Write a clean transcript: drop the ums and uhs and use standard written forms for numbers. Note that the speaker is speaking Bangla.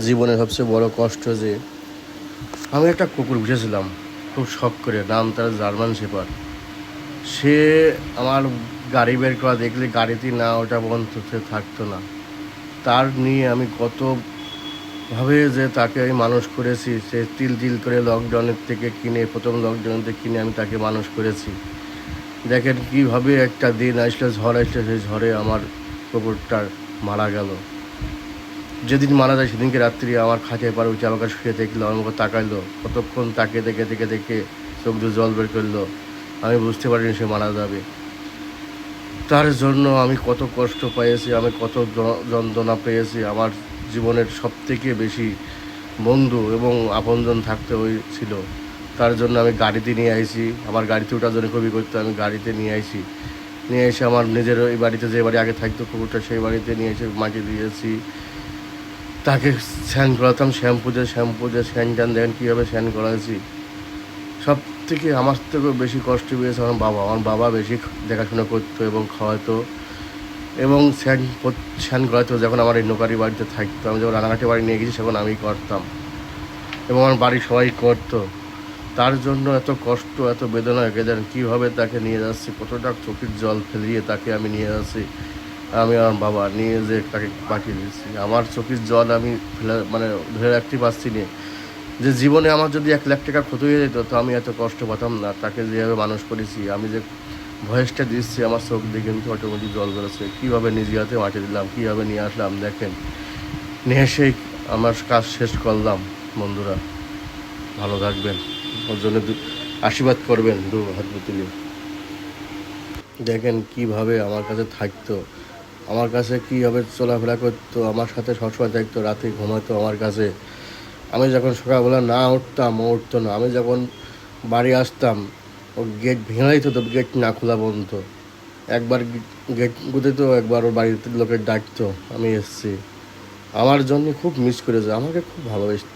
জীবনের সবচেয়ে বড় কষ্ট যে আমি একটা কুকুর বুঝেছিলাম খুব শখ করে, নাম তার জার্মান শেপার্ড। সে আমার গাড়ি বের করা দেখলে গাড়িতে না ওটা বন্ধ সে থাকতো না। তার নিয়ে আমি কতভাবে যে তাকে আমি মানুষ করেছি, সে তিল তিল করে লকডাউনের থেকে কিনে, প্রথম লকডাউন থেকে কিনে আমি তাকে মানুষ করেছি। দেখেন কীভাবে একটা দিন আসলে, ঝড় আসলে, সেই ঝড়ে আমার কুকুরটা মারা গেল। যেদিন মারা যায় সেদিনকে রাত্রি আমার খাটে পার উঠে আমাকে শুয়ে দেখলো, আমার মুখে তাকাইলো, কতক্ষণ তাকে দেখে দেখে দেখে চোখ দিয়ে জল বের করলো। আমি বুঝতে পারিনি সে মারা যাবে। তার জন্য আমি কত কষ্ট পেয়েছি, আমি কত যন্ত্রণা পেয়েছি। আমার জীবনের সবথেকে বেশি বন্ধু এবং আপনজন থাকতে হয়েছিল। তার জন্য আমি গাড়িতে নিয়ে আইছি, আমার গাড়িতে ওঠার জন্য খুবই করতে আমি গাড়িতে নিয়ে আইছি। নিয়ে এসে আমার নিজের ওই বাড়িতে, যে বাড়ি আগে থাকতো কুকুরটা, সেই বাড়িতে নিয়ে এসে মাটি দিয়েছি। তাকে স্নান করাতাম শ্যাম্পু দিয়ে স্নান টান, দেখেন কীভাবে স্নান করাইছি। সব থেকে আমার থেকেও বেশি কষ্ট পেয়েছে আমার বাবা বেশি দেখাশোনা করতো এবং খাওয়াতো এবং স্নান করাতো। যখন আমার এই নৌকারি বাড়িতে থাকতো, আমি যখন রানাঘাটে বাড়ি নিয়ে গেছি তখন আমি করতাম এবং আমার বাড়ির সবাই করতো। তার জন্য এত কষ্ট, এত বেদনা দেন কীভাবে তাকে নিয়ে যাচ্ছি, কতটা চোখের জল ফেলিয়ে তাকে আমি নিয়ে যাচ্ছি। আমি আমার বাবা নিয়ে যে তাকে পাঠিয়ে দিচ্ছি, আমার চোখের জল আমি ধরে রাখতে পারছি না। যে জীবনে আমার যদি 1,00,000 টাকা ক্ষতি হয়ে যেত তো আমি এত কষ্ট পেতাম না। তাকে যেভাবে মানুষ করেছি, আমি যে ভয়েসটা দিচ্ছি, আমার চোখ দিয়ে কিন্তু অটোমেটিক জল বেরোচ্ছে। কীভাবে নিজে হাতে মাটি দিলাম, কীভাবে নিয়ে আসলাম, দেখেন। নিয়ে এসেই আমার কাজ শেষ করলাম। বন্ধুরা ভালো থাকবেন, ওর জন্য আশীর্বাদ করবেন দু হাত তুলে। দেখেন কীভাবে আমার কাছে থাকতো, আমার কাছে কীভাবে চলাফেরা করতো, আমার সাথে সবসময় থাকতো, রাতে ঘুমাতো আমার কাছে। আমি যখন সকালবেলা না উঠতাম ও উঠতো না। আমি যখন বাড়ি আসতাম ও গেট ভেঙে দিত, তো গেট না খোলা পর্যন্ত। একবার গেট গুঁতে, একবার ওর বাড়িতে লোকের ডাকতো আমি এসছি। আমার জন্য খুব মিস করেছে, আমাকে খুব ভালোবাসতো।